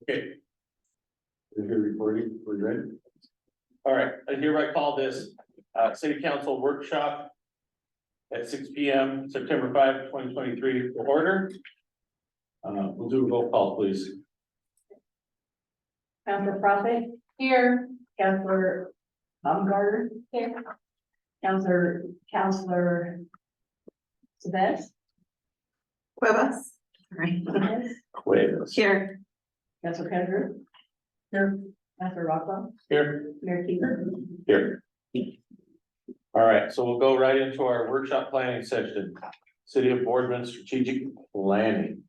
Okay. Is your recording, we're ready? All right, I hereby call this city council workshop at 6 p.m. September 5, 2023 to order. We'll do a roll call, please. Councilor Prophet. Here. Councilor Baumgartner. Here. Councilor Savess. Cuevas. Right. Cuevas. Here. Councilor Kendrick. Here. Councilor Rockwell. Here. Mayor Keeper. Here. All right, so we'll go right into our workshop planning session. City of Boardman strategic planning.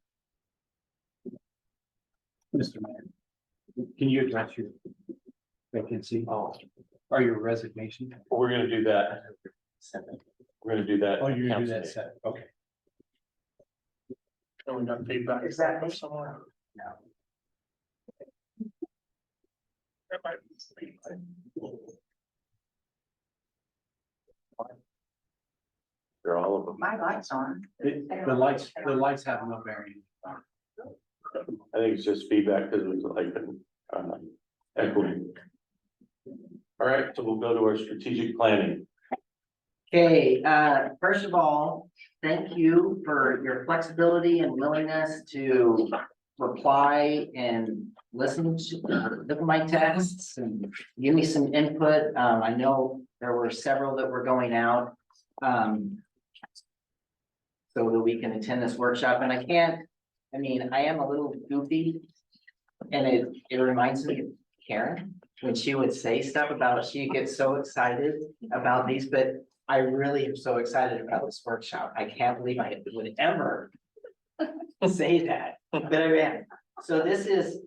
Mr. Mayor, can you address your vacancy Oh, or your resignation? we're gonna do that. We're gonna do that. Oh, you're gonna do council that day. set, okay. We got feedback. Exactly. Somewhere. No. They're all of them. My light's on. The lights have no bearing. I think it's just feedback because it was like equity. All right, so we'll go to our strategic planning. Okay, first of all, thank you for your flexibility and willingness to reply and listen to, look at my texts and give me some input. I know there were several that were going out. So that we can attend this workshop, and I am a little goofy. And it reminds me of Karen, when she would say stuff about, she gets so excited about these, but I really am so excited about this workshop. I can't believe I would ever say that, but I am. So this is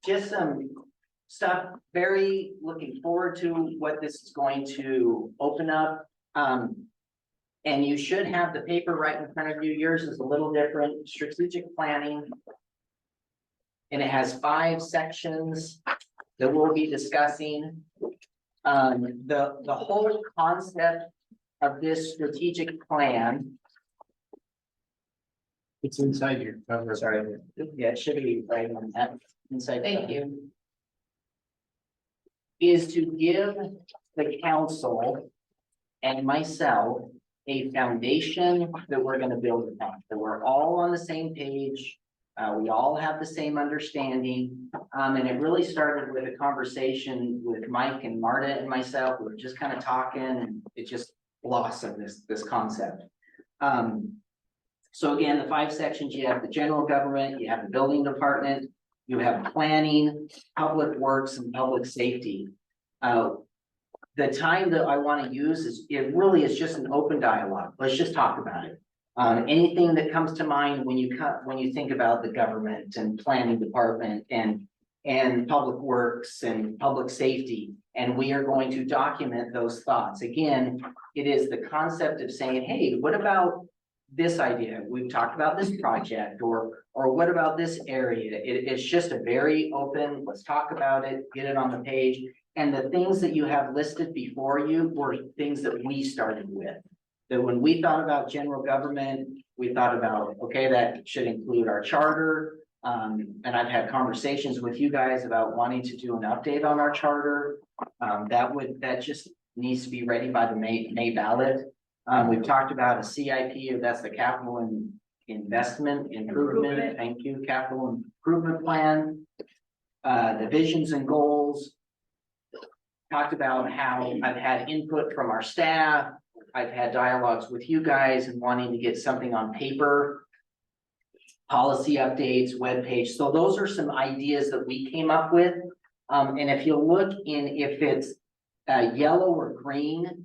just some stuff, very looking forward to what this is going to open up. And you should have the paper right in front of you. Yours is a little different, strategic planning. And it has 5 sections that we'll be discussing. The whole concept of this strategic plan. It's inside your cover. Sorry, yeah, it should be right on that inside. Thank you. Is to give the council and myself a foundation that we're gonna build upon, that we're all on the same page. We all have the same understanding, and it really started with a conversation with Mike and Marta and myself. We were just kind of talking, and it just blossomed this concept. So again, the 5 sections, you have the general government, you have the building department, you have planning, public works, and public safety. The time that I want to use is, it really is just an open dialogue. Let's just talk about it. Anything that comes to mind when you think about the government and planning department and public works and public safety, and we are going to document those thoughts. Again, it is the concept of saying, hey, what about this idea? We've talked about this project, or what about this area? It's just a very open, let's talk about it, get it on the page. And the things that you have listed before you were things that we started with. That when we thought about general government, we thought about, okay, that should include our charter. And I've had conversations with you guys about wanting to do an update on our charter. That just needs to be ready by the May ballot. We've talked about a CIP, that's the capital and investment improvement. Thank you, capital improvement plan. The visions and goals. Talked about how I've had input from our staff. I've had dialogues with you guys and wanting to get something on paper. Policy updates, webpage. So those are some ideas that we came up with. And if you look if it's yellow or green,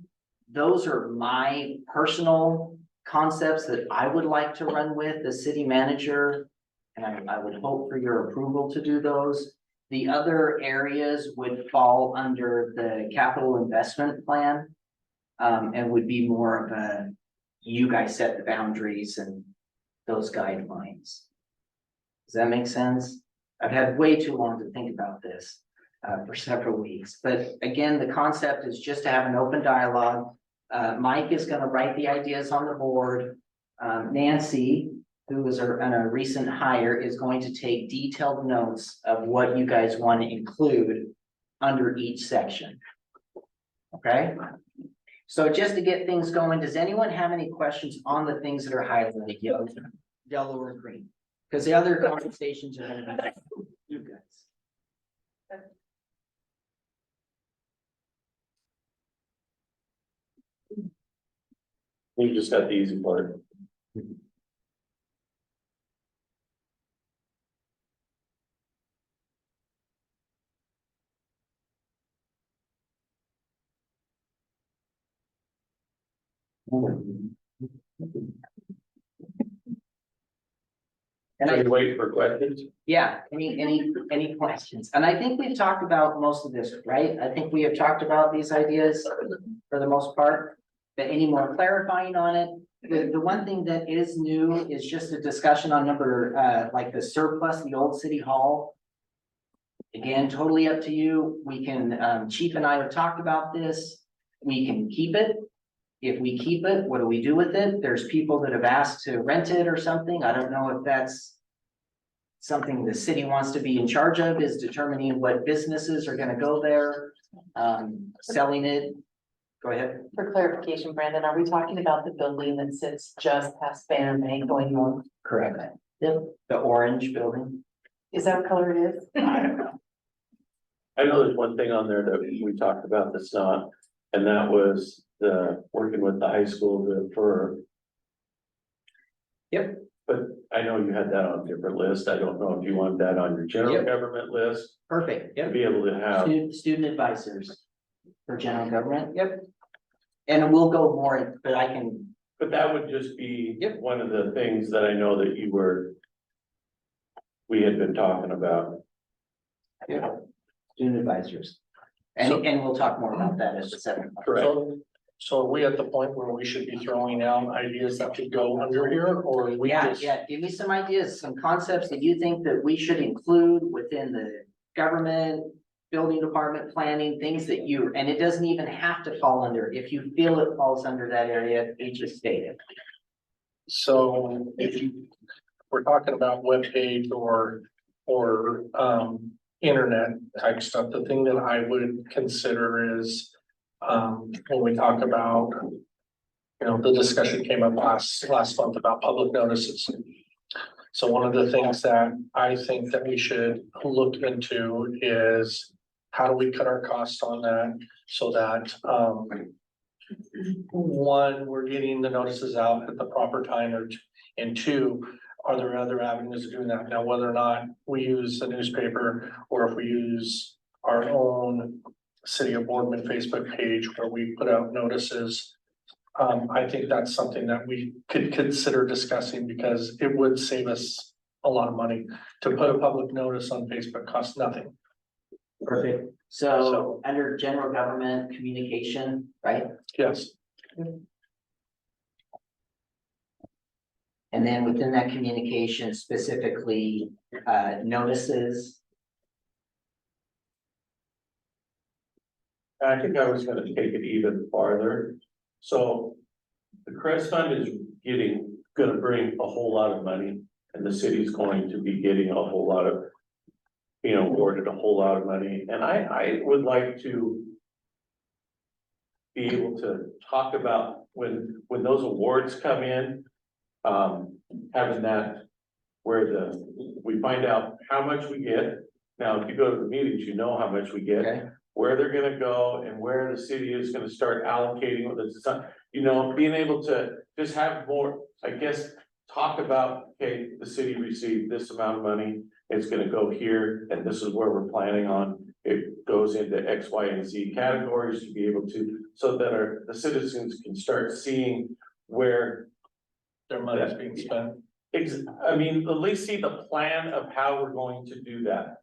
those are my personal concepts that I would like to run with the city manager. And I would hope for your approval to do those. The other areas would fall under the capital investment plan. And would be more of a, you guys set the boundaries and those guidelines. Does that make sense? I've had way too long to think about this for several weeks, but again, the concept is just to have an open dialogue. Mike is gonna write the ideas on the board. Nancy who is a recent hire, is going to take detailed notes of what you guys want to include under each section. Okay? So just to get things going, does anyone have any questions on the things that are highlighted, yellow or green? Because the other conversations are gonna be you guys. You just got the easy part. And Are I, you waiting for questions? yeah, any questions? And I think we've talked about most of this, right? I think we have talked about these ideas for the most part. But any more clarifying on it? The one thing that is new is just a discussion on number, like the surplus, the old city hall. Again, totally up to you. We can, Chief and I have talked about this. We can keep it. If we keep it, what do we do with it? There's people that have asked to rent it or something. I don't know if that's something the city wants to be in charge of, is determining what businesses are gonna go there, selling it. Go ahead. For clarification, Brandon, are we talking about the building that sits just past Banner Bank going north? Correct. Yep. The orange building. Is that what color it is? I know there's one thing on there that we talked about that's not, and that was the working with the high school for. Yep. But I know you had that on a different list. I don't know if you want that on your general Yep. government list Perfect. to Yep. be able to have. Student advisors for general government. Yep. And we'll go more, but I can, But that would just be Yep. one of the things that I know that you were. We had been talking about. yeah, student advisors. And we'll talk more about that as the 7. Correct. So are we at the point where we should be throwing out ideas that could go under here, or we Yeah, just? yeah, give me some ideas, some concepts that you think that we should include within the government, building department, planning, things that you, and it doesn't even have to fall under, if you feel it falls under that area, you just state it. So if you, we're talking about webpage or internet type stuff, the thing that I would consider is, when we talk about, you know, the discussion came up last month about public notices. So one of the things that I think that we should look into is how do we cut our costs on that so that, one, we're getting the notices out at the proper time, and two, are there other avenues of doing that? Now, whether or not we use a newspaper or if we use our own City of Boardman Facebook page where we put out notices. I think that's something that we could consider discussing because it would save us a lot of money. To put a public notice on Facebook costs nothing. Perfect. So under general government communication, right? Yes, And then within that communication specifically, notices. I think I was gonna take it even farther. So the Crest Fund is gonna bring a whole lot of money, and the city's going to be getting a whole lot of. Awarded a whole lot of money, and I would like to. Be able to talk about when those awards come in. Having that where we find out how much we get. Now, if you go to the meetings, you know how much we get. Okay. Where they're gonna go and where the city is gonna start allocating, whether it's, being able to just have more, I guess. Talk about, okay, the city received this amount of money, it's gonna go here, and this is where we're planning on. It goes into X, Y, and Z categories to be able to, so that the citizens can start seeing where. their money is being spent. At least see the plan of how we're going to do that.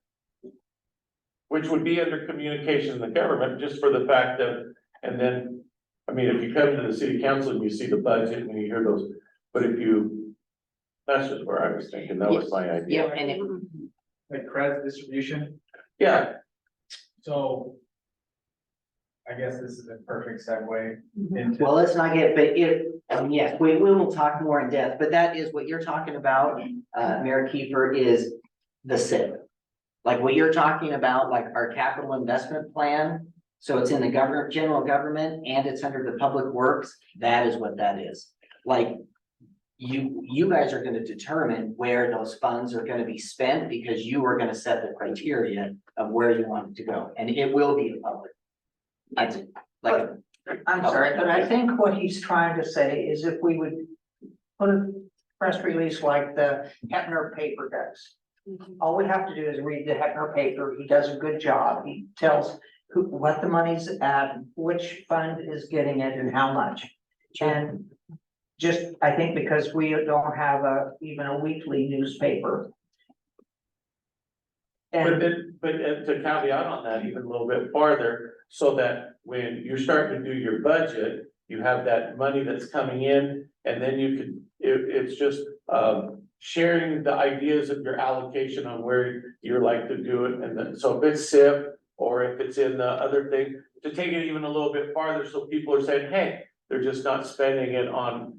Which would be under communication in the government, just for the fact that, and then, if you come to the city council and you see the budget and you hear those, but if you. That's just where I was thinking, that was my idea. Yeah, and it, Like credit distribution, Yeah, so. I guess this is a perfect segue into. Well, let's not get, but yes, we will talk more in depth, but that is what you're talking about, Mayor Kiefer, is the SIP. Like what you're talking about, like our capital investment plan, so it's in the general government and it's under the public works, that is what that is. Like, you guys are gonna determine where those funds are gonna be spent, because you are gonna set the criteria of where you want it to go, and it will be public. Like, I'm sorry, but I think what he's trying to say is if we would put a press release like the Hefner paper does. All we have to do is read the Hefner paper. He does a good job. He tells what the money's at, which fund is getting it and how much. And just, I think because we don't have even a weekly newspaper. And But to caveat on that even a little bit farther, so that when you're starting to do your budget, you have that money that's coming in, and then you can, it's just, sharing the ideas of your allocation on where you're like to do it, and then, so if it's SIP, or if it's in the other thing, to take it even a little bit farther, so people are saying, hey, they're just not spending it on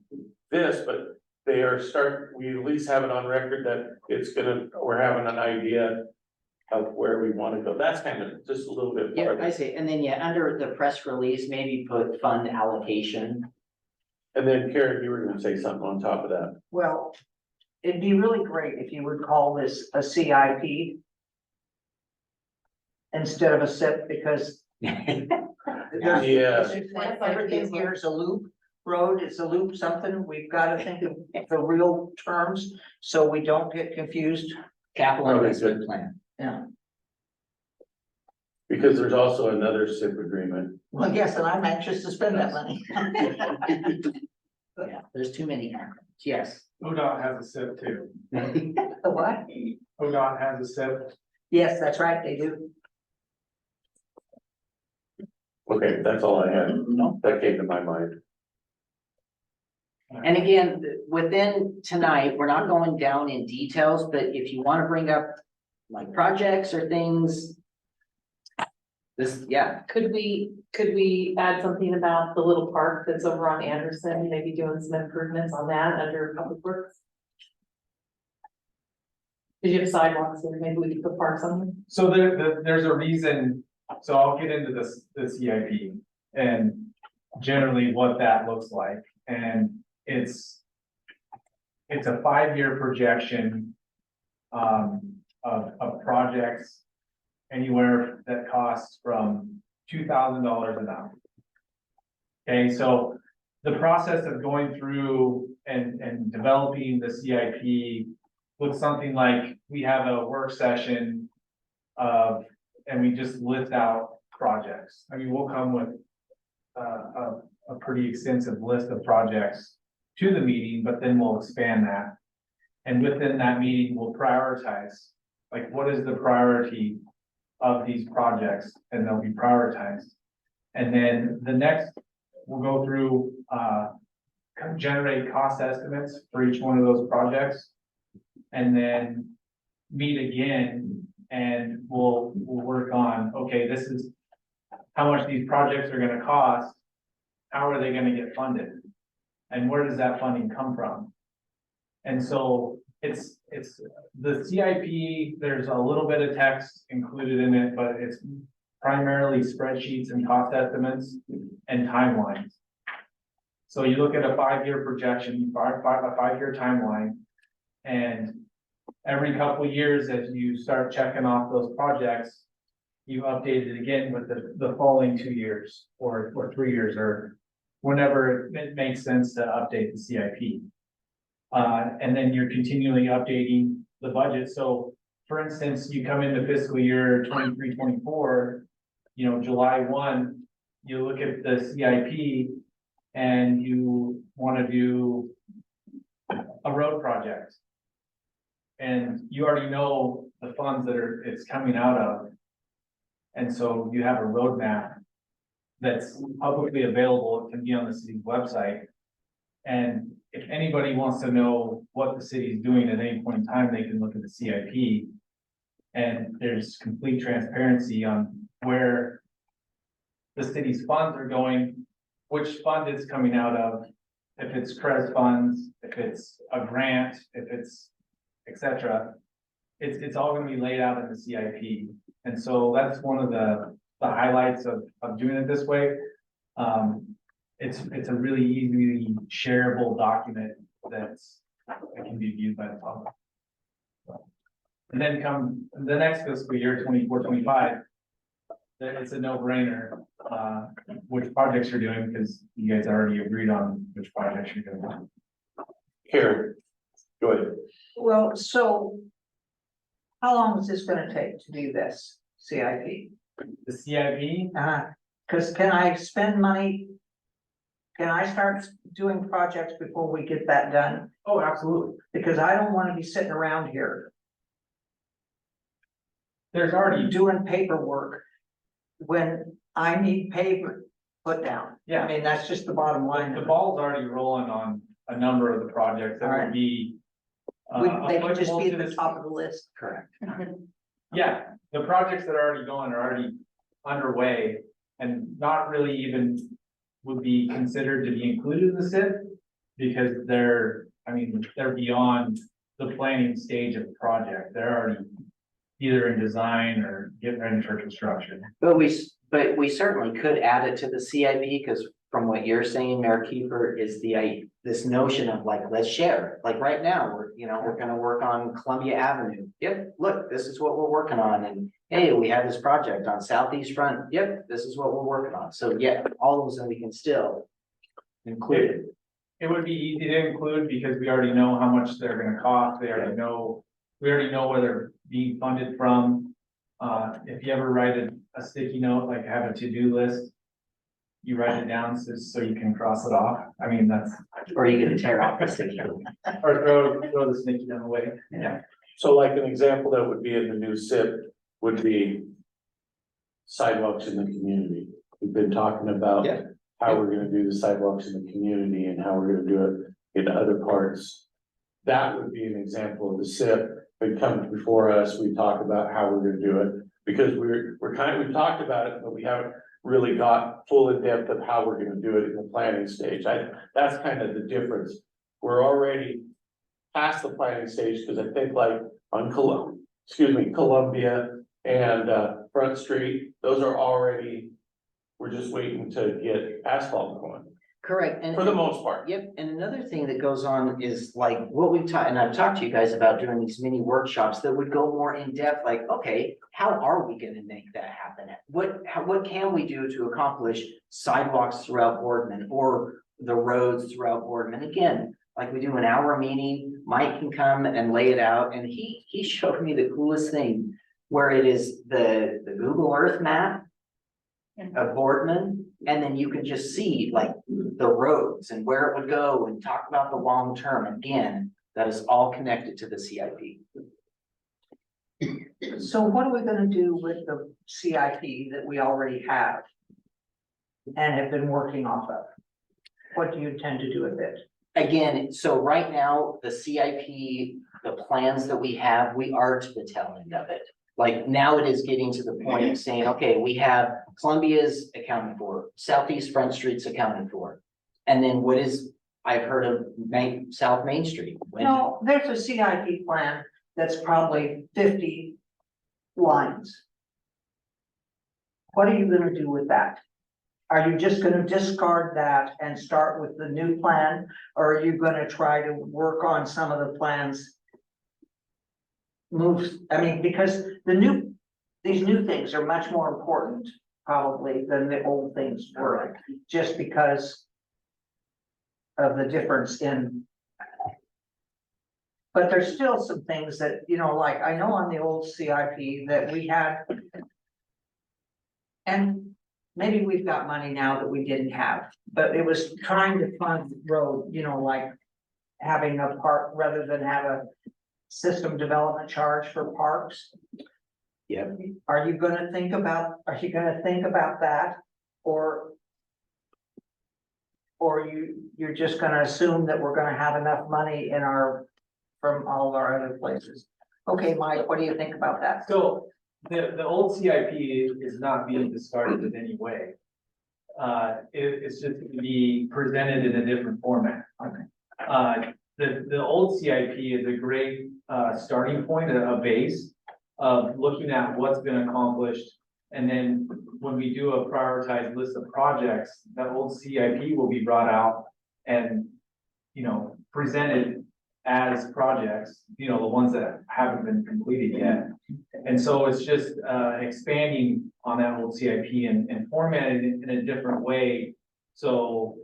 this, but they are we at least have it on record that we're having an idea of where we wanna go. That's kind of just a little bit yeah, farther. I see, and then, under the press release, maybe put fund allocation. And then Karen, you were gonna say something on top of that. well, it'd be really great if you would call this a CIP. Instead of a SIP, because Yeah. everything here is a loop road, it's a loop something. We've got to think of the real terms, so we don't get confused. Capital Okay, investment good. plan. Yeah, Because there's also another SIP agreement. well, yes, and I'm anxious to spend that money. Yeah, there's too many acronyms, yes. ODOT has a SIP too. The what? ODOT has a SIP. Yes, that's right, they do. Okay, that's all I had. That came to my mind. And again, within tonight, we're not going down in details, but if you want to bring up like projects or things. Could we add something about the little park that's over on Anderson, maybe doing some improvements on that under public works? Did you have sidewalks there? Maybe we could put parks on them? So there's a reason, so I'll get into this, the CIP and generally what that looks like. And it's a 5-year projection of projects anywhere that costs from $2,000 an hour. Okay, so the process of going through and developing the CIP looks something like we have a work session and we just list out projects. I mean, we'll come with a pretty extensive list of projects to the meeting, but then we'll expand that. And within that meeting, we'll prioritize, like, what is the priority of these projects, and they'll be prioritized. And then the next, we'll go through, generate cost estimates for each one of those projects. And then meet again, and we'll work on, okay, this is how much these projects are gonna cost. How are they gonna get funded? And where does that funding come from? And so it's the CIP, there's a little bit of text included in it, but it's primarily spreadsheets and cost estimates and timelines. So you look at a 5-year projection, a 5-year timeline, and every couple of years, as you start checking off those projects, you update it again with the following 2 years or 3 years, or whenever it makes sense to update the CIP. And then you're continually updating the budget. So for instance, you come into fiscal year 23-24, July 1, you look at the CIP and you want to do a road project. And you already know the funds that it's coming out of. And so you have a roadmap that's publicly available. It can be on the city's website. And if anybody wants to know what the city is doing at any point in time, they can look at the CIP. And there's complete transparency on where the city's funds are going, which fund it's coming out of, if it's CREZ funds, if it's a grant, if it's et cetera. It's all gonna be laid out in the CIP. And so that's one of the highlights of doing it this way. It's a really easily shareable document that can be viewed by the public. And then come the next fiscal year, 24-25, then it's a no-brainer, which projects you're doing, because you guys already agreed on which projects you're doing. Karen, go ahead. Well, so how long is this gonna take to do this CIP? The CIP, Cause can I spend money? Can I start doing projects before we get that done? oh, absolutely. Because I don't wanna be sitting around here There's already, doing paperwork when I need pavement put down. yeah. I mean, that's just the bottom line. The ball's already rolling on a number of the projects that would Alright. be. They can just applicable be to at the this- top of the list. Correct. Yeah, the projects that are already going are already underway and not really even would be considered to be included in the SIP. Because they're beyond the planning stage of the project. They're already either in design or getting ready for construction. But we certainly could add it to the CIP, because from what you're saying, Mayor Kiefer, is this notion of like, let's share. Like right now, we're gonna work on Columbia Avenue. Yep, look, this is what we're working on. And hey, we have this project on Southeast Front. Yep, this is what we're working on. So yeah, all of them we can still include it. It would be easy to include because we already know how much they're gonna cost. We already know where they're being funded from. If you ever write a sticky note, like have a to-do list, you write it down so you can cross it off. I mean, that's, Or you can tear off the sticky. or throw the sticky note away. Yeah. So like an example that would be in the new SIP would be sidewalks in the community. We've been talking about Yeah. how we're gonna do the sidewalks in the community and how we're gonna do it in other parts. That would be an example of the SIP. It comes before us, we talk about how we're gonna do it, because we've talked about it, but we haven't really got full in depth of how we're gonna do it in the planning stage. That's kind of the difference. We're already past the planning stage, because I think like on Columbia and Front Street, those are already, we're just waiting to get asphalt going, Correct. And for the most part. Yep, and another thing that goes on is like what we've taught, and I've talked to you guys about doing these mini workshops that would go more in depth, like, okay, how are we gonna make that happen? What can we do to accomplish sidewalks throughout Boardman or the roads throughout Boardman? Again, like we do an hour meeting, Mike can come and lay it out, and he showed me the coolest thing, where it is the Google Earth map of Boardman, and then you can just see like the roads and where it would go and talk about the long term. Again, that is all connected to the CIP. So what are we gonna do with the CIP that we already have? And have been working off of? What do you intend to do with it? Again, so right now, the CIP, the plans that we have, we are to the tail end of it. Like now it is getting to the point of saying, okay, we have Columbia's accounted for, Southeast Front Street's accounted for. And then what is, I've heard of South Main Street. No, there's a CIP plan that's probably 50 lines. What are you gonna do with that? Are you just gonna discard that and start with the new plan? Or are you gonna try to work on some of the plans? Because these new things are much more important probably than the old things were, just because of the difference in. But there's still some things that, like I know on the old CIP that we had. And maybe we've got money now that we didn't have, but it was trying to fund road, like having a park rather than have a system development charge for parks. Yep. Are you gonna think about that? Or you're just gonna assume that we're gonna have enough money from all of our other places? Okay, Mike, what do you think about that? So the old CIP is not being discarded in any way. it's just gonna be presented in a different format. The old CIP is a great, starting point, a base of looking at what's been accomplished. And then when we do a prioritized list of projects, that old CIP will be brought out and, presented as projects, the ones that haven't been completed yet. And so it's just, expanding on that old CIP and formatting it in a different way. So,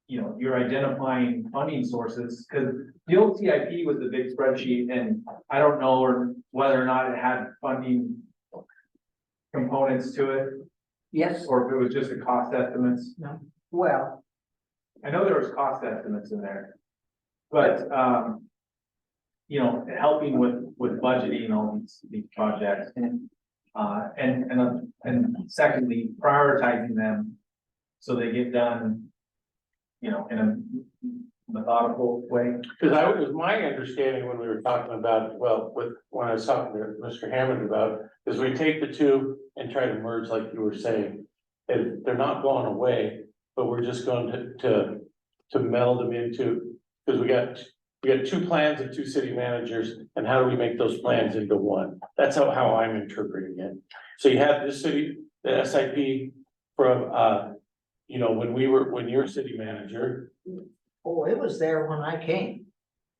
you're identifying funding sources, because the old CIP was a big spreadsheet, and I don't know whether or not it had funding components to it, Yes, or if it was just a cost estimates. well, I know there was cost estimates in there, but, helping with budgeting all these projects. And secondly, prioritizing them so they get done, in a methodical way. Because it was my understanding when we were talking about, when I was talking to Mr. Hammond about, is we take the two and try to merge, like you were saying. And they're not going away, but we're just going to meld them into, because we got two plans of two city managers, and how do we make those plans into one? That's how I'm interpreting it. So you have the SIP from, when you're city manager. oh, it was there when I came.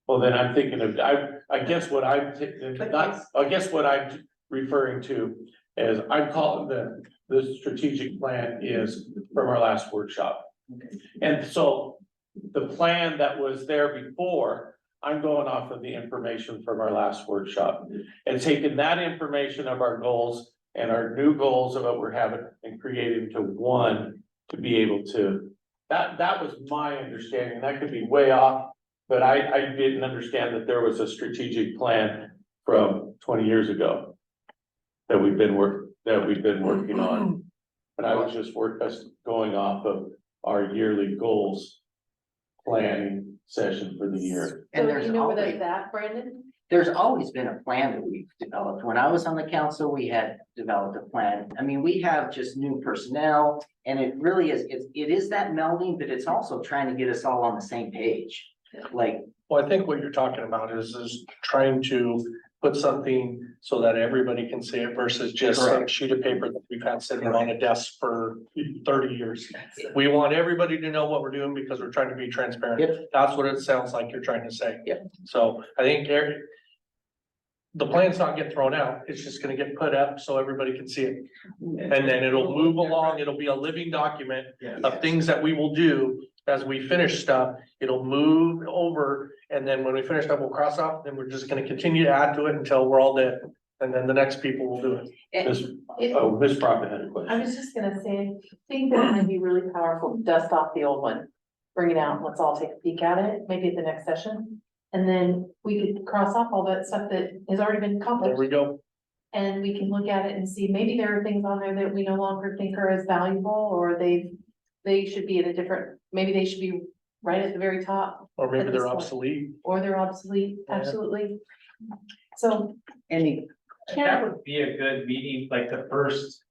Well, then I'm thinking of, I guess what I'm referring to is, I'm calling the strategic plan is from our last workshop. And so the plan that was there before, I'm going off of the information from our last workshop and taking that information of our goals and our new goals of what we're having and creating to one to be able to, that was my understanding. That could be way off, but I didn't understand that there was a strategic plan from 20 years ago that we've been working on. But I was just going off of our yearly goals planning session for the year. And So there's you know where always, that's at, Brandon? there's always been a plan that we've developed. When I was on the council, we had developed a plan. I mean, we have just new personnel, and it really is, it is that melding, but it's also trying to get us all on the same page. Like, Well, I think what you're talking about is trying to put something so that everybody can see it versus just some Correct. sheet of paper that we've had sitting on a desk for 30 years. We want everybody to know what we're doing because we're trying to be transparent. Yep. That's what it sounds like you're trying to say. Yep. So I think the plan's not getting thrown out. It's just gonna get put up so everybody can see it. And then it'll move along. It'll be a living document of things that we will do as we finish stuff. It'll move over, and then when we finish up, we'll cross off, then we're just gonna continue to add to it until we're all dead. And then the next people will do it. Miss Prophet had a I question. was just gonna say, I think that it might be really powerful, to dust off the old one, bring it out, and let's all take a peek at it, maybe at the next session. And then we could cross off all that stuff that has already been There accomplished, we go. and we can look at it and see, maybe there are things on there that we no longer think are as valuable, or they should be at a different, maybe they should be right at the very top, Or maybe At they're this point. obsolete. or they're obsolete, Yeah. absolutely. So, any, That would be a good meeting, like the first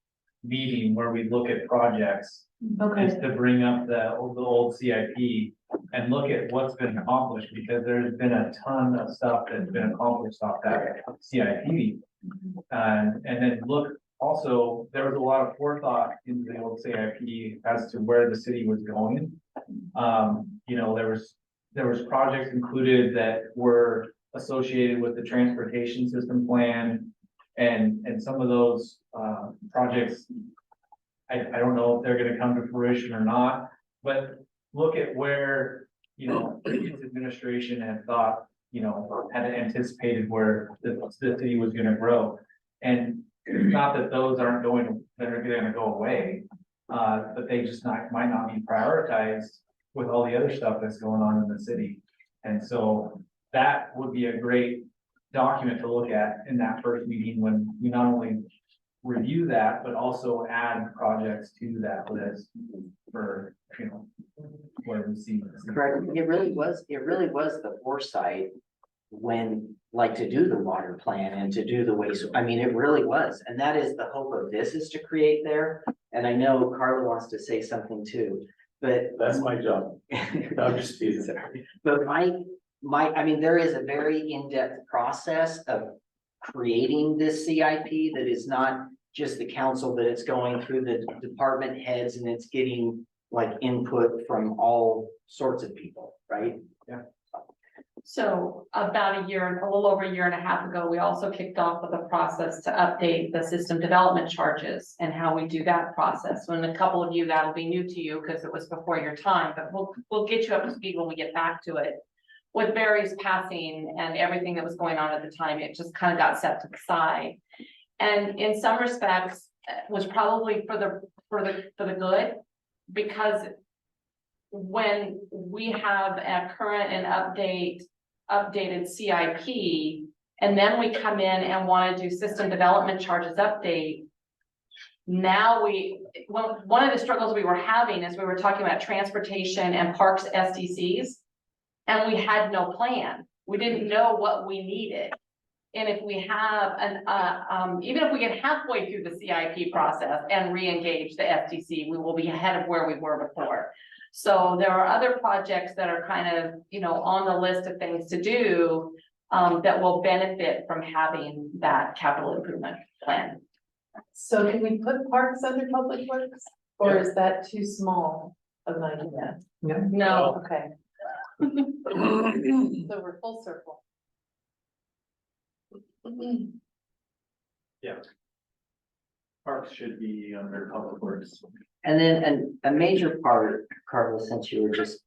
meeting where we look at projects, is okay, to bring up the old CIP and look at what's been accomplished, because there's been a ton of stuff that's been accomplished off that CIP. And then look, also, there was a lot of forethought in the old CIP as to where the city was going. There was projects included that were associated with the transportation system plan. And some of those, projects, I don't know if they're gonna come to fruition or not, but look at where, previous administration had thought, had anticipated where the city was gonna grow. And it's not that those aren't they're gonna go away, but they just might not be prioritized with all the other stuff that's going on in the city. And so that would be a great document to look at in that first meeting, when we not only review that, but also add projects to that list for, where we see. correct, it really was the foresight when, like, to do the water plan and to do the waste. I mean, it really was, and that is the hope of this, is to create there. And I know Carla wants to say something too, but. That's my job. No, I'm just teasing. But I mean, there is a very in-depth process of creating this CIP that is not just the council, but it's going through the department heads and it's getting like input from all sorts of people, right? So about a little over a year and a half ago, we also kicked off with a process to update the system development charges and how we do that process. And a couple of you, that'll be new to you because it was before your time, but we'll get you up to speed when we get back to it. With Barry's passing and everything that was going on at the time, it just kind of got set to the side. And in some respects, was probably for the good, because when we have a current and updated CIP, and then we come in and want to do system development charges update. Now one of the struggles we were having is we were talking about transportation and parks SDCs, and we had no plan. We didn't know what we needed. And if we have even if we get halfway through the CIP process and re-engage the SDC, we will be ahead of where we were before. So there are other projects that are kind of, on the list of things to do that will benefit from having that capital improvement plan. So can we put parks under public works, or is that too small of an idea? No, Okay. So we're full circle. Parks should be under public works. And then a major part, Carla, since you were just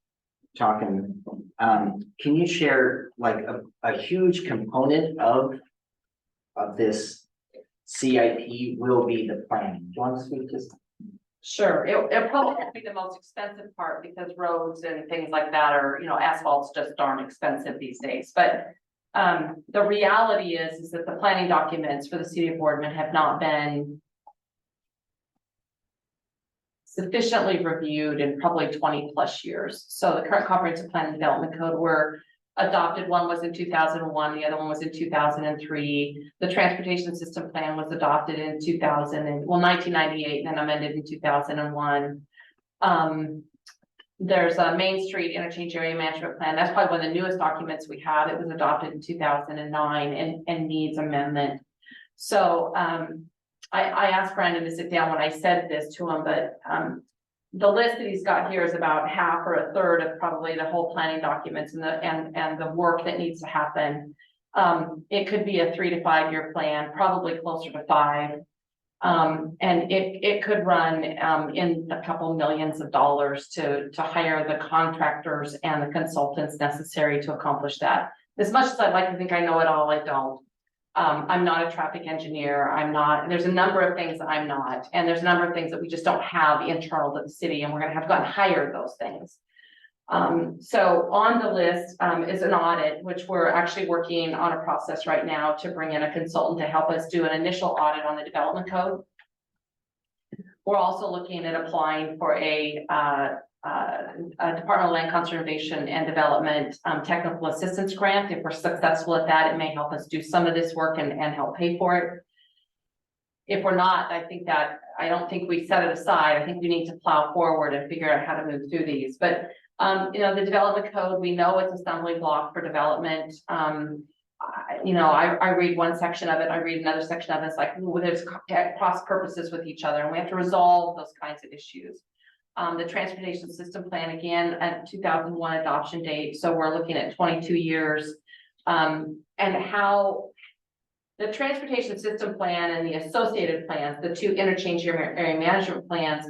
talking, can you share like a huge component of this CIP will be the planning? Do you want to speak to? sure. It'll probably be the most expensive part because roads and things like that are, asphalt's just darn expensive these days. But the reality is that the planning documents for the city of Boardman have not been sufficiently reviewed in probably 20+ years. So the current comprehensive plan and development code were adopted. One was in 2001, the other one was in 2003. The transportation system plan was adopted in 1998 and then amended in 2001. There's a Main Street interchange area management plan. That's probably one of the newest documents we have. It was adopted in 2009 and needs amendment. So I asked Brandon to sit down when I said this to him, but the list that he's got here is about half or a third of probably the whole planning documents and the work that needs to happen. It could be a 3 to 5 year plan, probably closer to 5. And it could run in a couple millions of dollars to hire the contractors and the consultants necessary to accomplish that. As much as I'd like to think I know it all, I don't. I'm not a traffic engineer. There's a number of things that I'm not, and there's a number of things that we just don't have internal to the city, and we're gonna have to go and hire those things. So on the list is an audit, which we're actually working on a process right now to bring in a consultant to help us do an initial audit on the development code. We're also looking at applying for a Department of Land Conservation and Development technical assistance grant. If we're successful at that, it may help us do some of this work and help pay for it. If we're not, I don't think we set it aside. I think we need to plow forward and figure out how to move through these. But the development code, we know it's a stumbling block for development. I read one section of it, I read another section of it. It's like, there's cross purposes with each other, and we have to resolve those kinds of issues. The transportation system plan, again, at 2001 adoption date. So we're looking at 22 years. And how the transportation system plan and the associated plans, the 2 interchange area management plans,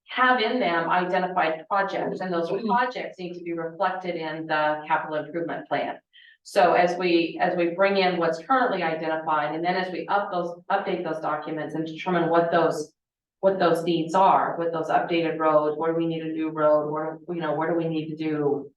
have in them identified projects, and those projects need to be reflected in the capital improvement plan. So as we bring in what's currently identified, and then as we update those documents and determine what those needs are, with those updated roads, where do we need a new road, where do we need to do,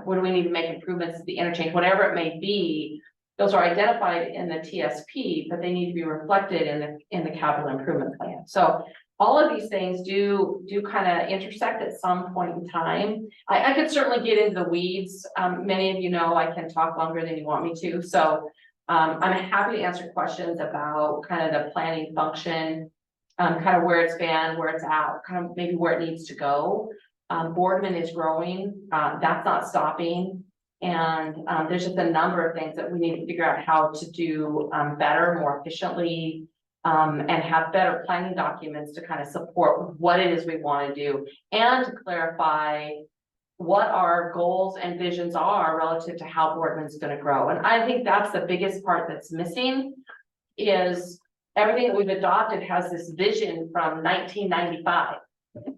where do we need to make improvements to the interchange, whatever it may be. Those are identified in the TSP, but they need to be reflected in the capital improvement plan. So all of these things do kind of intersect at some point in time. I could certainly get into the weeds. Many of you know I can talk longer than you want me to. So I'm happy to answer questions about kind of the planning function. kind of where it's been, where it's at, kind of maybe where it needs to go. Boardman is growing, that's not stopping. And, there's just a number of things that we need to figure out how to do, better, more efficiently. And have better planning documents to kind of support what it is we want to do and to clarify what our goals and visions are relative to how Boardman's going to grow. And I think that's the biggest part that's missing is everything that we've adopted has this vision from 1995.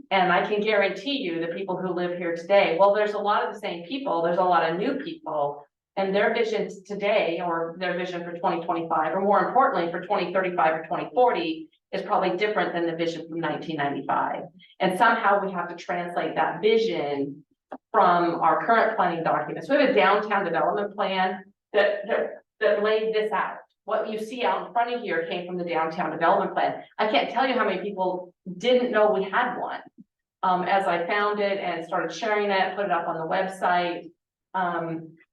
And I can guarantee you the people who live here today, well, there's a lot of the same people, there's a lot of new people. And their vision today, or their vision for 2025, or more importantly, for 2035 or 2040, is probably different than the vision from 1995. And somehow we have to translate that vision from our current planning documents. We have a downtown development plan that laid this out. What you see out in front of here came from the downtown development plan. I can't tell you how many people didn't know we had one. As I found it and started sharing it, put it up on the website.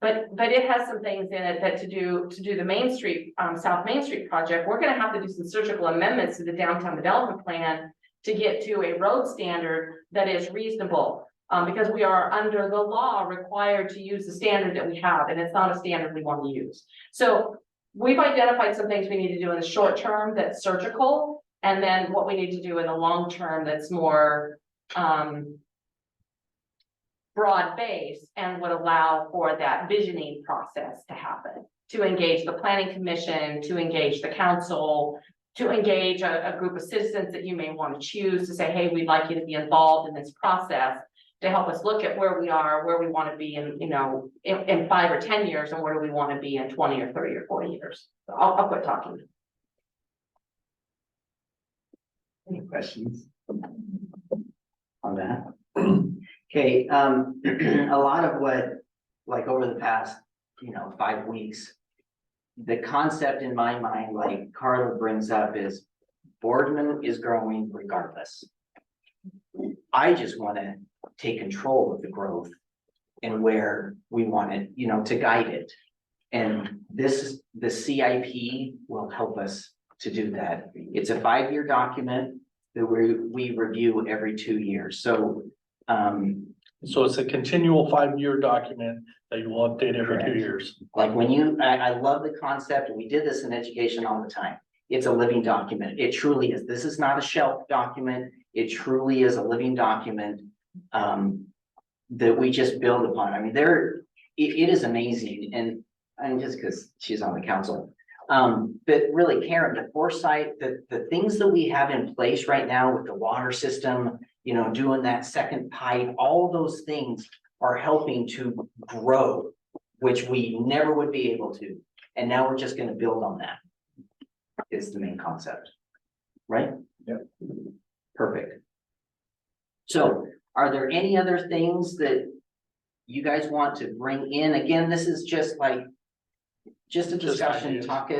But it has some things in it that to do the Main Street, South Main Street project, we're gonna have to do some surgical amendments to the downtown development plan to get to a road standard that is reasonable. Because we are under the law required to use the standard that we have, and it's not a standard we want to use. So we've identified some things we need to do in the short term that's surgical, and then what we need to do in the long term that's more, broad-based and would allow for that visioning process to happen, to engage the planning commission, to engage the council, to engage a group of citizens that you may want to choose to say, hey, we'd like you to be involved in this process to help us look at where we are, where we want to be in, in 5 or 10 years, and where do we want to be in 20 or 30 or 40 years. So I'll quit talking. Any questions on that? Okay, a lot of what, like over the past, 5 weeks, the concept in my mind, like Carla brings up, is Boardman is growing regardless. I just want to take control of the growth and where we want it, to guide it. And the CIP will help us to do that. It's a 5-year document that we review every 2 years. So it's a continual 5-year document that you will update every 2 years. like I love the concept, and we did this in education all the time. It's a living document. It truly is. This is not a shelf document. It truly is a living document that we just build upon. I mean, it is amazing, and just because she's on the council. But really, Karen, the foresight, the things that we have in place right now with the water system, doing that second pipe, all those things are helping to grow, which we never would be able to. And now we're just going to build on that. Is the main concept, right? Yep. Perfect. So are there any other things that you guys want to bring in? Again, this is just a discussion, ideas. talk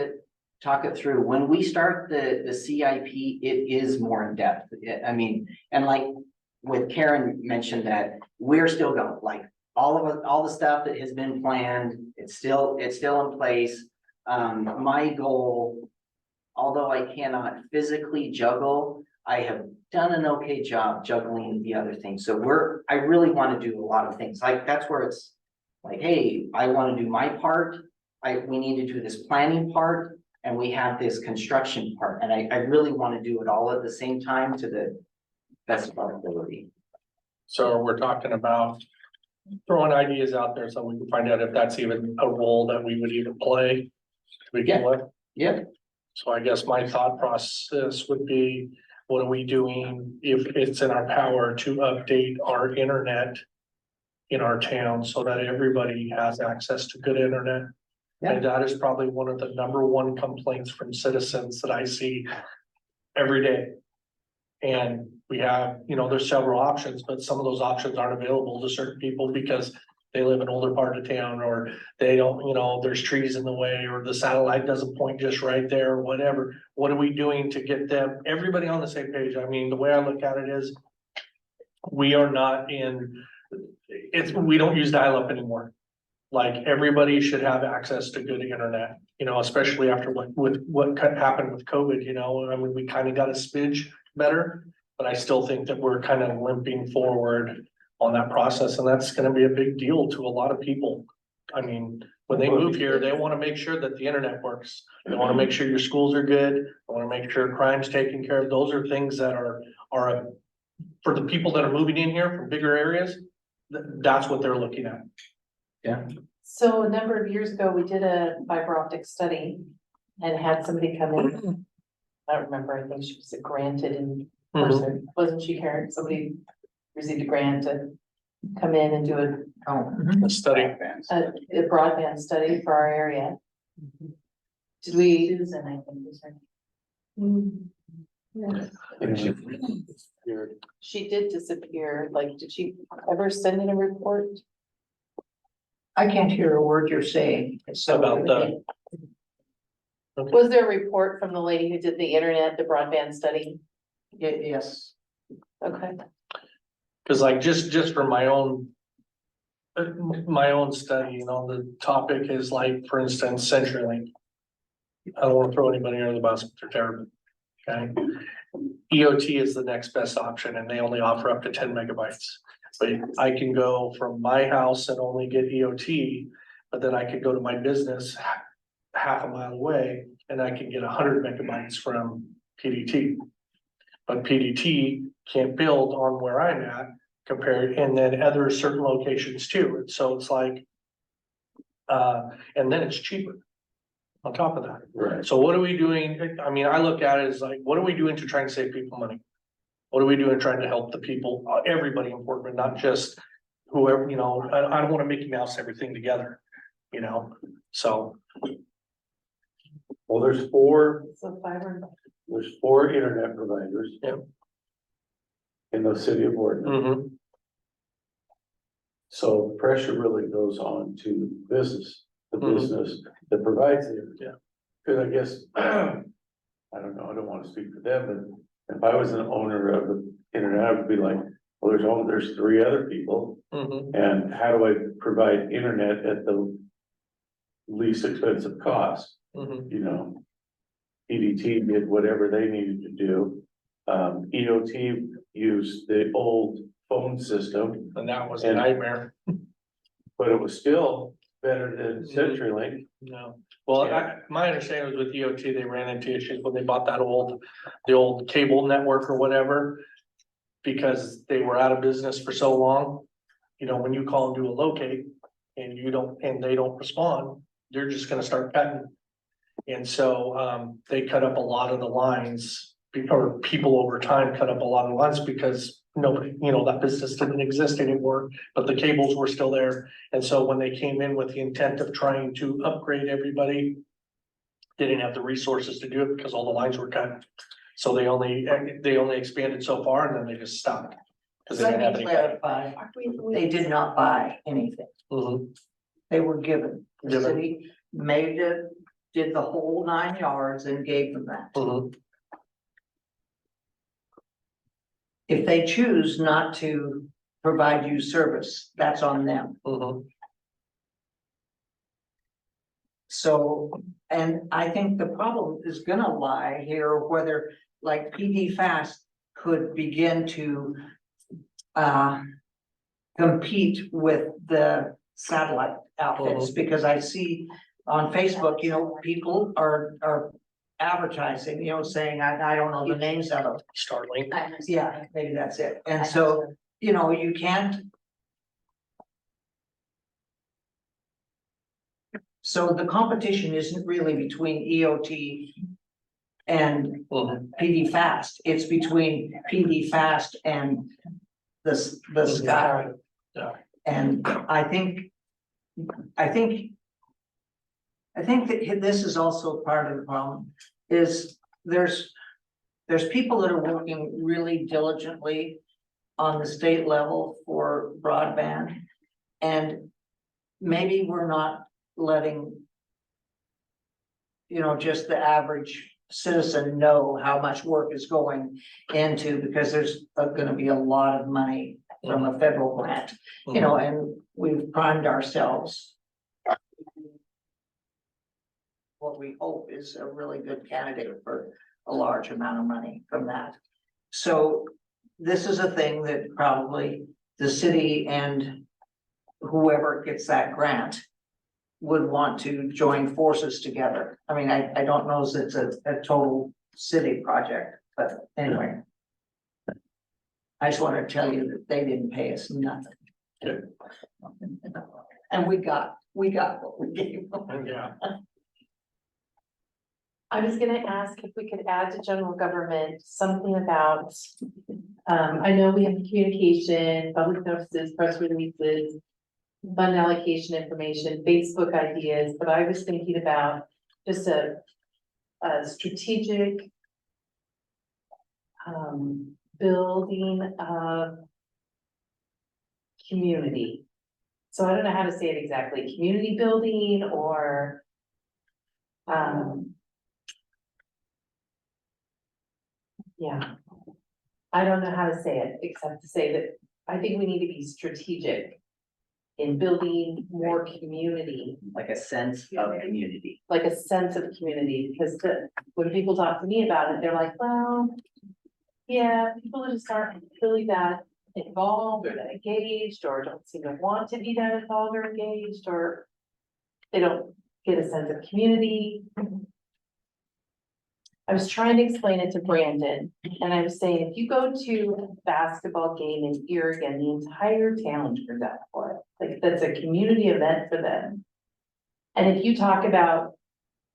it through. When we start the CIP, it is more in depth. I mean, and like with Karen mentioned that we're still going, like all the stuff that has been planned, it's still in place. My goal, although I cannot physically juggle, I have done an okay job juggling the other things. So I really want to do a lot of things. Like that's where it's like, hey, I want to do my part. We need to do this planning part, and we have this construction part. And I really want to do it all at the same time to the best of our ability. So we're talking about throwing ideas out there so we can find out if that's even a role that we would even play. Yeah. So I guess my thought process would be, what are we doing if it's in our power to update our internet in our town so that everybody has access to good internet? Yeah. And that is probably one of the #1 complaints from citizens that I see every day. And we have, there's several options, but some of those options aren't available to certain people because they live in an older part of town, or they don't, there's trees in the way, or the satellite doesn't point just right there, or whatever. What are we doing to get everybody on the same page? I mean, the way I look at it is, we are not we don't use dial-up anymore. Like, everybody should have access to good internet, you know, especially after what happened with COVID, you know, I mean, we kind of got a smidge better. But I still think that we're kind of limping forward on that process, and that's gonna be a big deal to a lot of people. I mean, when they move here, they wanna make sure that the internet works. They wanna make sure your schools are good, they wanna make sure crime's taken care of. Those are things that are for the people that are moving in here from bigger areas, that's what they're looking at. So a number of years ago, we did a fiber optic study and had somebody come in. I don't remember, I think she was granted in person, wasn't she, Karen? Somebody received a grant to come in and do The study. a broadband study for our area. Did we? Susan, I think, was her. She did disappear, like, did she ever send in a report? I can't hear a word you're saying. So About the, Was there a report from the lady who did the internet, the broadband study? yes, Okay, cause like, just for my own study, you know, the topic is like, for instance, CenturyLink. I don't wanna throw anybody under the bus, but they're terrible, okay? EOT is the next best option, and they only offer up to 10 megabytes. But I can go from my house and only get EOT, but then I could go to my business half a mile away and I can get 100 megabytes from PDT. But PDT can't build on where I'm at compared, and then other certain locations too. And so it's like, and then it's cheaper on top of that. Right. So what are we doing? I mean, I look at it as like, what are we doing to try and save people money? What are we doing trying to help the people, everybody in Boardman, not just whoever, you know, I don't wanna Mickey Mouse everything together, you know, so. Well, there's four so fiber. internet providers. Yep. In the city of Boardman. Mm-hmm. So pressure really goes on to the business that provides it. Yeah. Cause I guess, I don't know, I don't wanna speak for them, but if I was an owner of the internet, I would be like, well, there's three other people. Mm-hmm. And how do I provide internet at the least expensive cost, Mm-hmm. you know? EDT did whatever they needed to do. EOT used the old phone system, And that was a nightmare. but it was still better than CenturyLink. No, well, my understanding was with EOT, they ran into issues when they bought the old cable network or whatever. Because they were out of business for so long, you know, when you call and do a locate and they don't respond, they're just gonna start cutting. And so, they cut up a lot of the lines, or people over time cut up a lot of lines because nobody, you know, that business didn't exist anymore, but the cables were still there. And so when they came in with the intent of trying to upgrade everybody, they didn't have the resources to do it because all the lines were cut. So they only expanded so far and then they just stopped. Cause they let didn't have me any. clarify, they did not buy anything, Mhm. they were given. The Given. city made it, did the whole 9 yards and gave them that. Mhm. If they choose not to provide you service, that's on them. Mhm. So, and I think the problem is gonna lie here, whether like PD Fast could begin to compete with the satellite outfits, because I see on Facebook, you know, people are advertising, you know, saying, I don't know the names of them. Starlink. Yeah, maybe that's it. And so, you know, you can't. So the competition isn't really between EOT and Mhm. PD Fast. It's between PD Fast and the Sky. Yeah. And I think that this is also part of the problem, is there's people that are working really diligently on the state level for broadband. And maybe we're not letting, you know, just the average citizen know how much work is going into, because there's gonna be a lot of money from a federal grant, you know, and we've primed ourselves what we hope is a really good candidate for a large amount of money from that. So this is a thing that probably the city and whoever gets that grant would want to join forces together. I mean, I don't know if it's a total city project, but anyway. I just want to tell you that they didn't pay us nothing. Good. And we got what we gave them. Yeah. I was gonna ask if we could add to general government something about, I know we have communication, public notices, press releases, fund allocation information, Facebook ideas, but I was thinking about just a strategic building of community. So I don't know how to say it exactly, community building or yeah. I don't know how to say it, except to say that I think we need to be strategic in building more community, Like a sense of community. like a sense of community, because when people talk to me about it, they're like, well, yeah, people just aren't really that involved or that engaged, or don't seem to want to be that involved or engaged, or they don't get a sense of community. I was trying to explain it to Brandon, and I was saying, if you go to a basketball game in Oregon, the entire town turns out for it. Like, that's a community event for them. And if you talk about,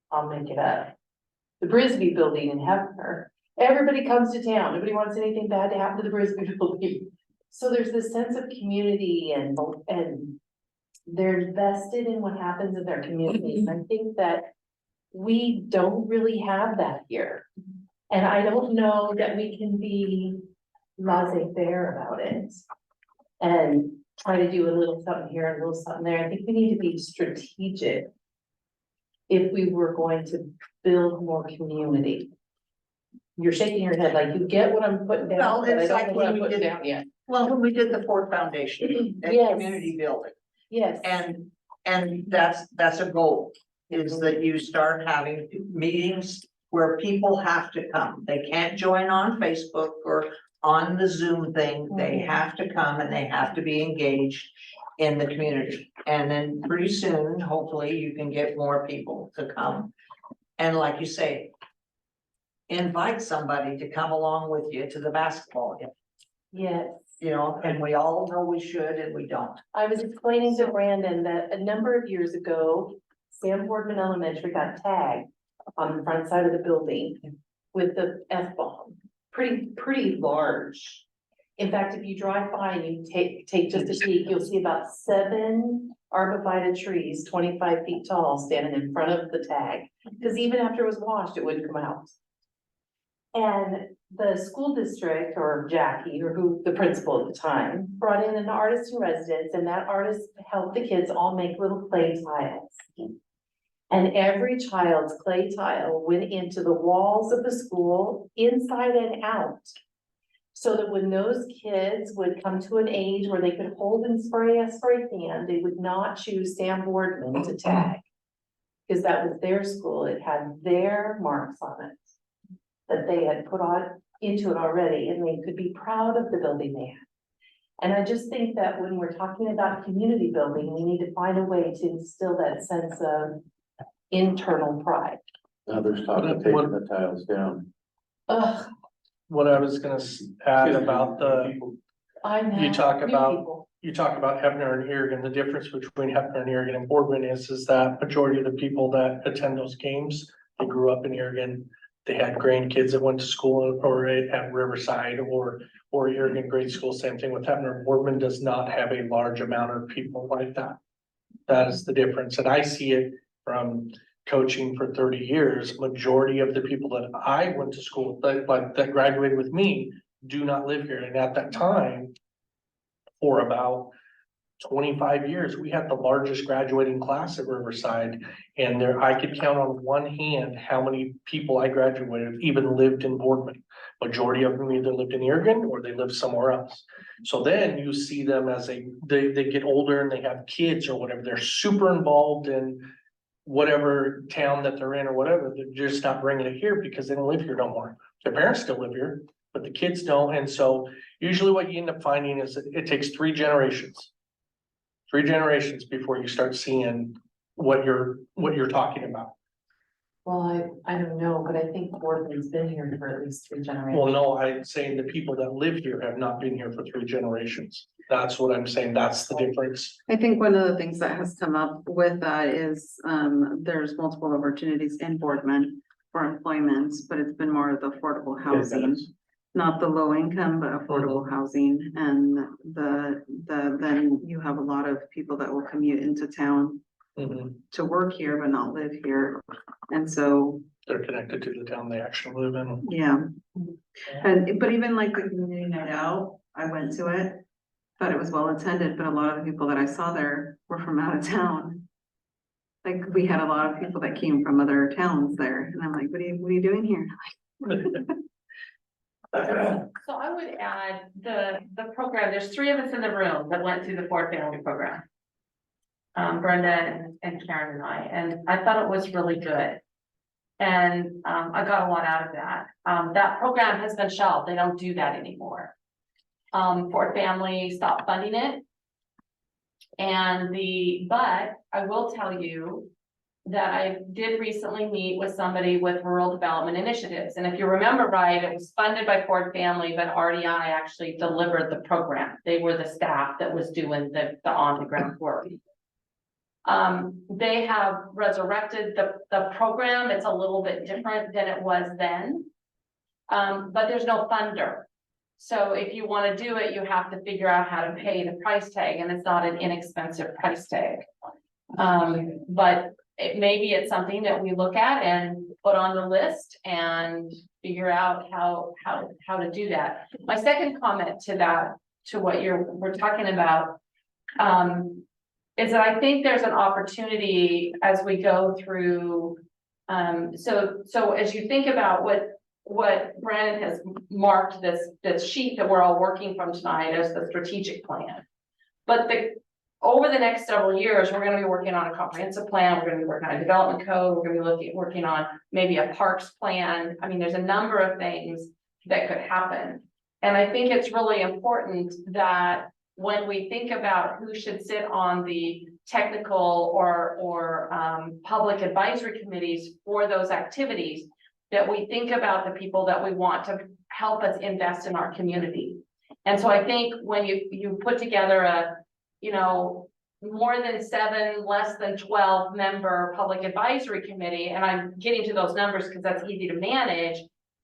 I'll make it up, the Brisbee building in Hefner, everybody comes to town. Nobody wants anything bad to happen to the Brisbee building. So there's this sense of community and they're invested in what happens in their community. And I think that we don't really have that here. And I don't know that we can be laissez-faire about it and try to do a little something here and a little something there. I think we need to be strategic if we were going to build more community. You're shaking your head like you get what I'm putting down, Well, but I it's don't like know what I'm when we putting did- down yet. Well, when we did the Ford Foundation, that Yes. community building, Yes. and that's a goal. Is that you start having meetings where people have to come. They can't join on Facebook or on the Zoom thing. They have to come and they have to be engaged in the community. And then pretty soon, hopefully, you can get more people to come. And like you say, invite somebody to come along with you to the basketball game, Yes. you know, and we all know we should and we don't. I was explaining to Brandon that a number of years ago, Sam Boardman Elementary got tagged on the front side of the building with the F-bomb, pretty large. In fact, if you drive by and you take just a peek, you'll see about 7 arborvitae trees, 25 feet tall, standing in front of the tag. Because even after it was washed, it wouldn't come out. And the school district, or Jackie, or who the principal at the time, brought in an artist in residence, and that artist helped the kids all make little clay tiles. And every child's clay tile went into the walls of the school, inside and out. So that when those kids would come to an age where they could hold and spray a spray can, they would not choose Sam Boardman to tag. Because that was their school, it had their marks on it. That they had put on into it already, and they could be proud of the building they had. And I just think that when we're talking about community building, we need to find a way to instill that sense of internal pride. Now there's talk of taking the tiles down. Ugh, What I was gonna add about I know. You talk new about- people. you talk about Hefner and Oregon, the difference between Hefner and Oregon and Boardman is that majority of the people that attend those games, they grew up in Oregon. They had grandkids that went to school or at Riverside or Oregon grade school, same thing with Hefner. Boardman does not have a large amount of people like that. That is the difference, and I see it from coaching for 30 years. Majority of the people that I went to school, that graduated with me, do not live here, and at that time, for about 25 years, we had the largest graduating class at Riverside. And I could count on one hand how many people I graduated with even lived in Boardman. Majority of them either lived in Oregon or they lived somewhere else. So then you see them as they get older and they have kids or whatever, they're super involved in whatever town that they're in or whatever, they're just not bringing it here because they don't live here no more. Their parents still live here, but the kids don't, and so usually what you end up finding is that it takes 3 generations. 3 generations before you start seeing what you're talking about. Well, I don't know, but I think Boardman's been here for at least 3 generations. Well, no, I'm saying the people that live here have not been here for 3 generations. That's what I'm saying, that's the difference. I think one of the things that has come up with that is, there's multiple opportunities in Boardman for employment, but it's been more of the affordable housing. Not the low income, but affordable housing, and then you have a lot of people that will commute into town to work here but not live here, and so, They're connected to the town they actually live in. yeah. And, but even like the community night out, I went to it, thought it was well attended, but a lot of the people that I saw there were from out of town. Like, we had a lot of people that came from other towns there, and I'm like, what are you doing here? So I would add the program, there's 3 of us in the room that went through the Ford family program. Brenda and Karen and I thought it was really good. And I got a lot out of that. That program has been shelved. They don't do that anymore. Ford family stopped funding it. But I will tell you that I did recently meet with somebody with Rural Development Initiatives. And if you remember right, it was funded by Ford family, but RDI actually delivered the program. They were the staff that was doing the on the ground work. They have resurrected the program. It's a little bit different than it was then. But there's no funder. So if you want to do it, you have to figure out how to pay the price tag, and it's not an inexpensive price tag. But maybe it's something that we look at and put on the list and figure out how to do that. My second comment to that, to what we're talking about, is that I think there's an opportunity as we go through. So as you think about what Brandon has marked, this sheet that we're all working from tonight as the strategic plan. But over the next several years, we're gonna be working on a comprehensive plan, we're gonna be working on a development code, we're gonna be working on maybe a parks plan. I mean, there's a number of things that could happen. And I think it's really important that when we think about who should sit on the technical or public advisory committees for those activities, that we think about the people that we want to help us invest in our community. And so I think when you put together more than 7, less than 12 member public advisory committee, and I'm getting to those numbers because that's easy to manage,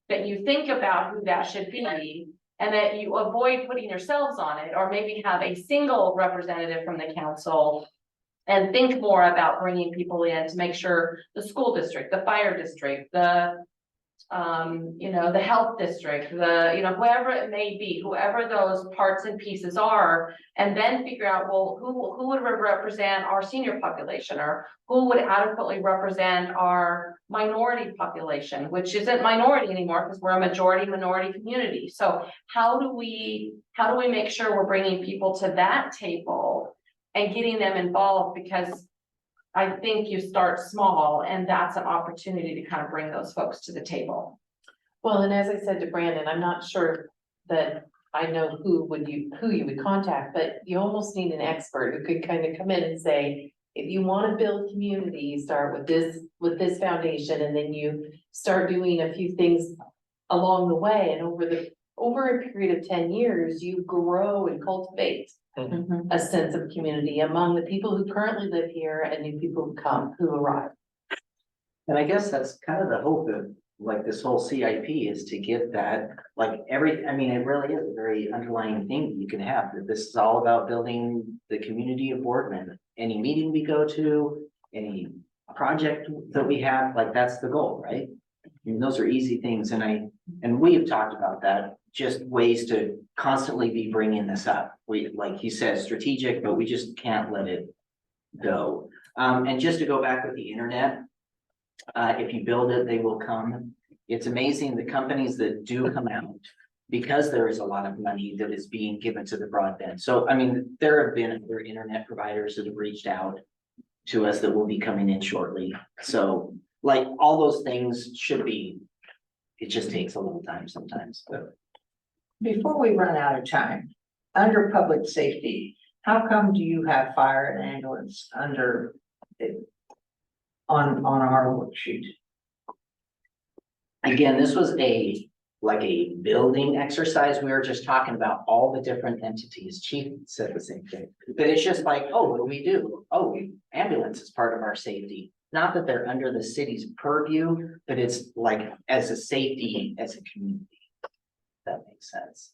that you think about who that should be, and that you avoid putting yourselves on it, or maybe have a single representative from the council, and think more about bringing people in to make sure the school district, the fire district, the health district, whoever it may be, whoever those parts and pieces are, and then figure out, well, who would represent our senior population, or who would adequately represent our minority population, which isn't minority anymore because we're a majority minority community. So how do we make sure we're bringing people to that table and getting them involved? Because I think you start small, and that's an opportunity to kind of bring those folks to the table. Well, and as I said to Brandon, I'm not sure that I know who you would contact, but you almost need an expert who could kind of come in and say, if you want to build community, you start with this foundation, and then you start doing a few things along the way, and over a period of 10 years, you grow and cultivate a sense of community among the people who currently live here and new people who arrive. And I guess that's kind of the hope of like this whole CIP is to get that, it really is a very underlying thing that you can have, that this is all about building the community of Boardman. Any meeting we go to, any project that we have, that's the goal, right? I mean, those are easy things, and we have talked about that, just ways to constantly be bringing this up. We, like he says, strategic, but we just can't let it go. And just to go back with the internet, if you build it, they will come. It's amazing the companies that do come out, because there is a lot of money that is being given to the broadband. So, I mean, there have been other internet providers that have reached out. to us that will be coming in shortly. So like all those things should be, it just takes a little time sometimes. Before we run out of time, under public safety, how come do you have fire and ambulance under it? On our worksheet? Again, this was like a building exercise. We were just talking about all the different entities. Chief said the same thing. But it's just like, oh, what do we do? Oh, ambulance is part of our safety. Not that they're under the city's purview, but it's like as a safety, as a community. That makes sense.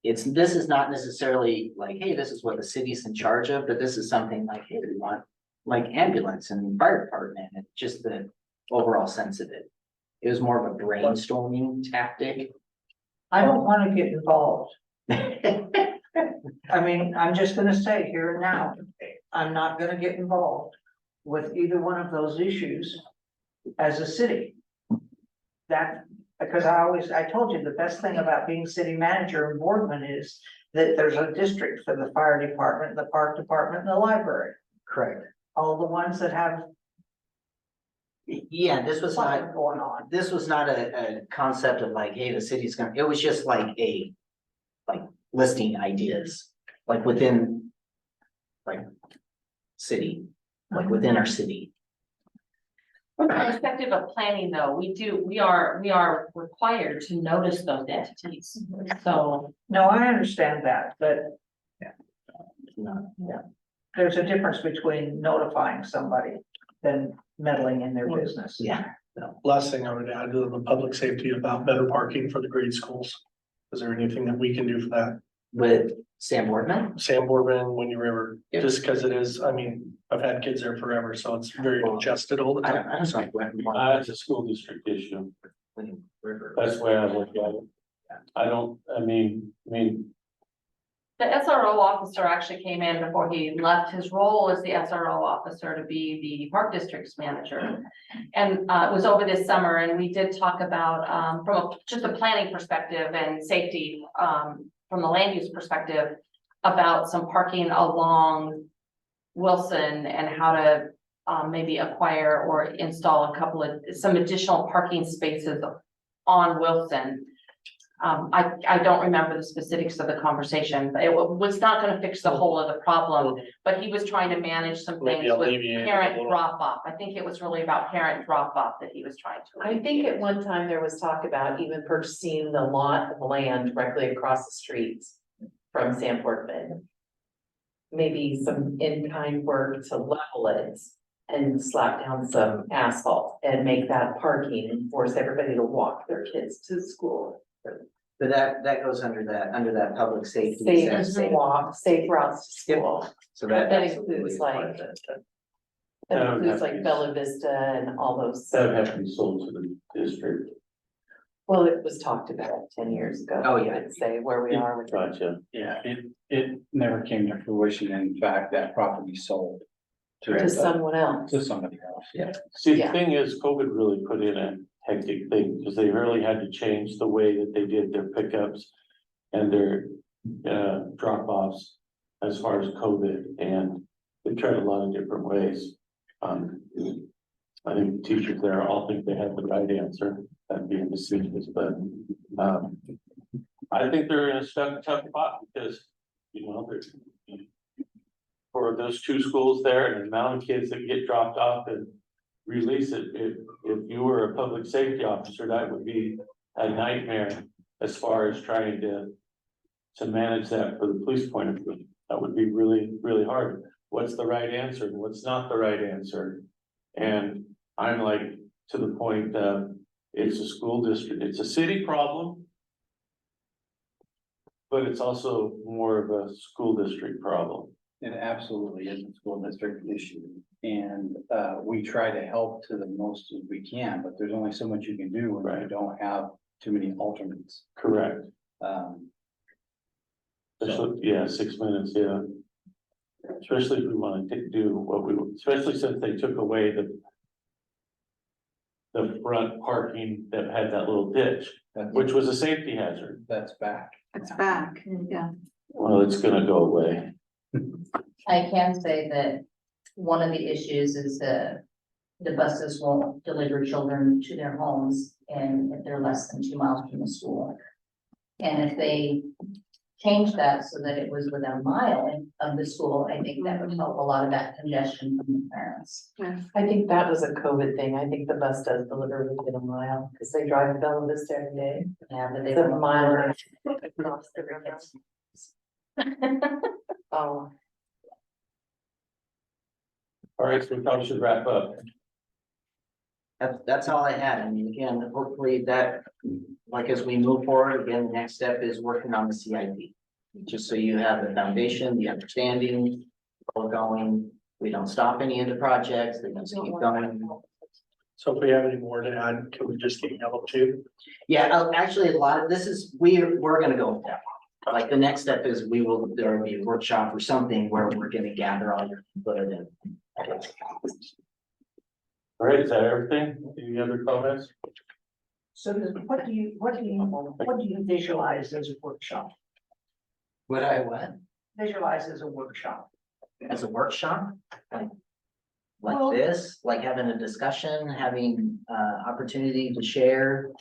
This is not necessarily like, hey, this is what the city's in charge of, but this is something like, hey, we want like ambulance and fire department and just the overall sense of it. It was more of a brainstorming tactic. I don't wanna get involved. I mean, I'm just gonna say here and now, I'm not gonna get involved with either one of those issues as a city. That, because I told you, the best thing about being city manager in Boardman is that there's a district for the fire department, the park department, and the library. Correct. All the ones that have Yeah, this was something not, going on. this was not a concept of like, hey, the city's gonna, it was just like like listing ideas, like within like city, like within our city. From the perspective of planning though, we are required to notice those entities. So, No, I understand that, but No. there's a difference between notifying somebody than meddling in their business. Yeah. Last thing I would add to the public safety about better parking for the grade schools. Is there anything that we can do for that? With Sam Boardman? Sam Boardman, Winnie River, Yeah. just because it is, I mean, I've had kids there forever, so it's very congested all the I time. don't know. It's a school district issue. Winnie River. That's the way I look at it. I mean, the SRO officer actually came in before he left his role as the SRO officer to be the park district's manager. And it was over this summer and we did talk about, from just a planning perspective and safety, from the land use perspective, about some parking along Wilson and how to maybe acquire or install some additional parking spaces on Wilson. I don't remember the specifics of the conversation, but it was not gonna fix the whole of the problem, but he was trying to manage some Maybe things with alleviate it a parent little. drop off. I think it was really about parent drop off that he was trying to. I think at one time there was talk about even purchasing the lot of land directly across the streets from Sam Boardman. Maybe some in-kind work to level it and slap down some asphalt and make that parking and force everybody to walk their kids to school. But that goes under that public safety. Safe section. walk, safe routes to Yep. school. So that That absolutely includes is part like- of it. That would includes have to like be- Bella Vista and all those. that would have to be sold to the district. Well, it was talked about 10 years ago. Oh, yeah. I'd say where we are with. Gotcha. Yeah, it never came to fruition. In fact, that property sold To someone else. to somebody else. Yeah. See, the Yeah. thing is, COVID really put in a hectic thing, because they really had to change the way that they did their pickups and their drop-offs as far as COVID, and they tried a lot of different ways. I think teachers there all think they have the right answer, that'd be in decisions, but I think they're in a tough spot, because, you know, there's for those two schools there and the amount of kids that get dropped off and release it, if you were a public safety officer, that would be a nightmare as far as trying to manage that for the police point of view. That would be really, really hard. What's the right answer and what's not the right answer? And I'm like, to the point that it's a school district, it's a city problem, but it's also more of a school district problem. It absolutely is a school district issue. And we try to help to the most as we can, but there's only so much you can do when you don't have too many alternates. Correct. So, Yeah, 6 minutes, yeah. Especially if we want to do what we, especially since they took away the front parking that had that little ditch, which was a safety hazard. that's back. It's back, yeah. Well, it's gonna go away. I can say that one of the issues is the buses won't deliver children to their homes and if they're less than 2 miles from the school. And if they change that so that it was within a mile of the school, I think that would help a lot of that congestion from the parents. I think that was a COVID thing. I think the bus does deliver within a mile, because they drive to Bella Vista every day. Yeah, but they It's a don't. mile. and a half across the river. Oh, All right, so we probably should wrap up. That's all I had. I mean, again, hopefully that, like, as we move forward, again, the next step is working on the CIP. Just so you have the foundation, the understanding, all going, we don't stop any of the projects, they're gonna keep going. So if we have any more to add, can we just get yellow too? Yeah, actually, a lot of this is, we're gonna go with that. Like, the next step is there will be a workshop or something where we're gonna gather all your input and. All right, is that everything? Any other comments? So what do you visualize as a workshop? What I what? Visualize as a workshop? As a workshop? Like Well- this, like having a discussion, having opportunity to share.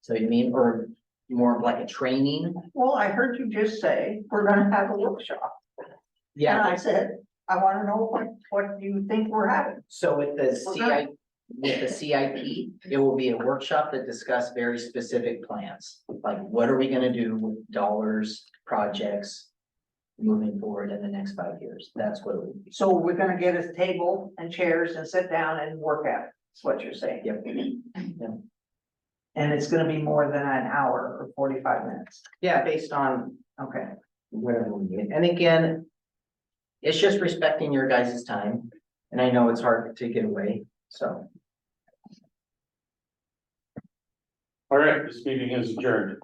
So you mean, or more of like a training? Well, I heard you just say, we're gonna have a workshop. And I said, I wanna know what you think we're having. So with the Okay. CIP, it will be a workshop that discuss very specific plans. Like, what are we gonna do with dollars, projects moving forward in the next 5 years? That's what it would be. So we're gonna get a table and chairs and sit down and work at it, that's what you're saying. Yep. And it's gonna be more than an hour or 45 minutes. Yeah, based on Okay. whatever we need. And again, it's just respecting your guys' time. And I know it's hard to get away, so. All right, this meeting is adjourned.